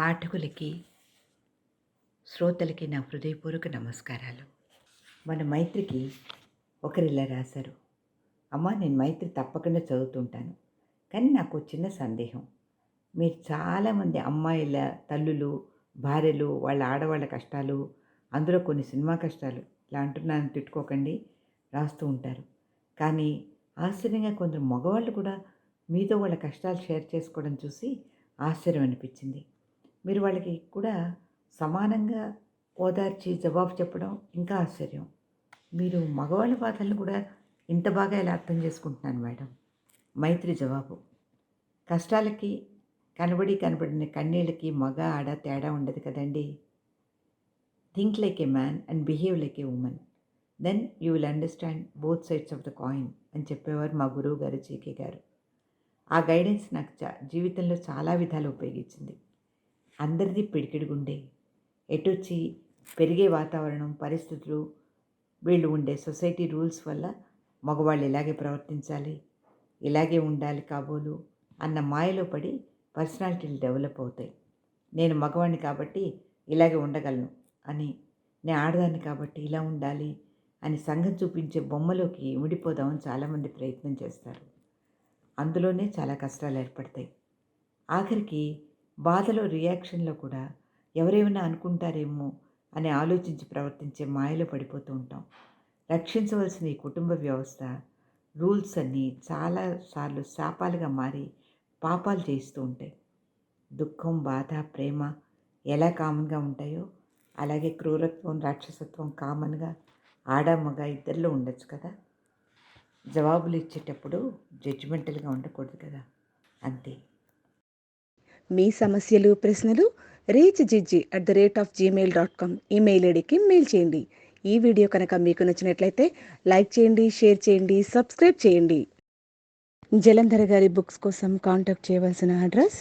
పాఠకులకి, శ్రోతలకి నా హృదయపూర్వక నమస్కారాలు. మన మైత్రికి ఒకరిలా రాశారు. అమ్మ, నేను మైత్రి తప్పకుండా చదువుతుంటాను. కానీ నాకు చిన్న సందేహం. మీరు చాలామంది అమ్మాయిల తల్లులు, భార్యలు, వాళ్ళ ఆడవాళ్ళ కష్టాలు, అందులో కొన్ని సినిమా కష్టాలు ఇలా అంటున్నాను తిట్టుకోకండి, రాస్తూ ఉంటారు. కానీ ఆశ్చర్యంగా కొందరు మగవాళ్ళు కూడా మీతో వాళ్ళ కష్టాలు షేర్ చేసుకోవడం చూసి ఆశ్చర్యం అనిపించింది. మీరు వాళ్ళకి కూడా సమానంగా ఓదార్చి జవాబు చెప్పడం ఇంకా ఆశ్చర్యం. మీరు మగవాళ్ళ బాధలను కూడా ఇంత బాగా ఎలా అర్థం చేసుకుంటున్నాను మేడం. మైత్రి జవాబు: కష్టాలకి కనబడిన కన్నీళ్ళకి మగ ఆడ తేడా ఉండదు కదండి. Think like a man and behave like a woman, then you will understand both sides of the coin అని చెప్పేవారు మా గురువు గారు జీకే గారు. ఆ గైడెన్స్ నాకు జీవితంలో చాలా విధాలు ఉపయోగించింది. అందరిది పిడికిడి గుండె, ఎటొచ్చి పెరిగే వాతావరణం, పరిస్థితులు, వీళ్ళు ఉండే సొసైటీ రూల్స్ వల్ల మగవాళ్ళు ఇలాగే ప్రవర్తించాలి, ఇలాగే ఉండాలి కాబోలు అన్న మాయలో పడి పర్సనాలిటీలు డెవలప్ అవుతాయి. నేను మగవాడిని కాబట్టి ఇలాగే ఉండగలను అని, నేను ఆడదాన్ని కాబట్టి ఇలా ఉండాలి అని సంఘం చూపించే బొమ్మలోకి ఇమిడిపోదామని చాలామంది ప్రయత్నం చేస్తారు. అందులోనే చాలా కష్టాలు ఏర్పడతాయి. ఆఖరికి బాధలో రియాక్షన్లో కూడా ఎవరేమైనా అనుకుంటారేమో అని ఆలోచించి ప్రవర్తించే మాయలో పడిపోతూ ఉంటాం. రక్షించవలసిన ఈ కుటుంబ వ్యవస్థ రూల్స్ అన్నీ చాలాసార్లు శాపాలుగా మారి పాపాలు చేస్తూ ఉంటాయి. దుఃఖం, బాధ, ప్రేమ ఎలా కామన్గా ఉంటాయో అలాగే క్రూరత్వం, రాక్షసత్వం కామన్గా ఆడ మగ ఇద్దరిలో ఉండొచ్చు కదా. జవాబులు ఇచ్చేటప్పుడు జడ్జిమెంటల్గా ఉండకూడదు కదా, అంతే. మీ సమస్యలు, ప్రశ్నలు reachjijji@gmail.com ఈమెయిల్ ఐడికి మెయిల్ చేయండి. ఈ వీడియో కనుక మీకు నచ్చినట్లయితే లైక్ చేయండి, షేర్ చేయండి, సబ్స్క్రైబ్ చేయండి. జలంధర్ గారి బుక్స్ కోసం కాంటాక్ట్ చేయవలసిన అడ్రస్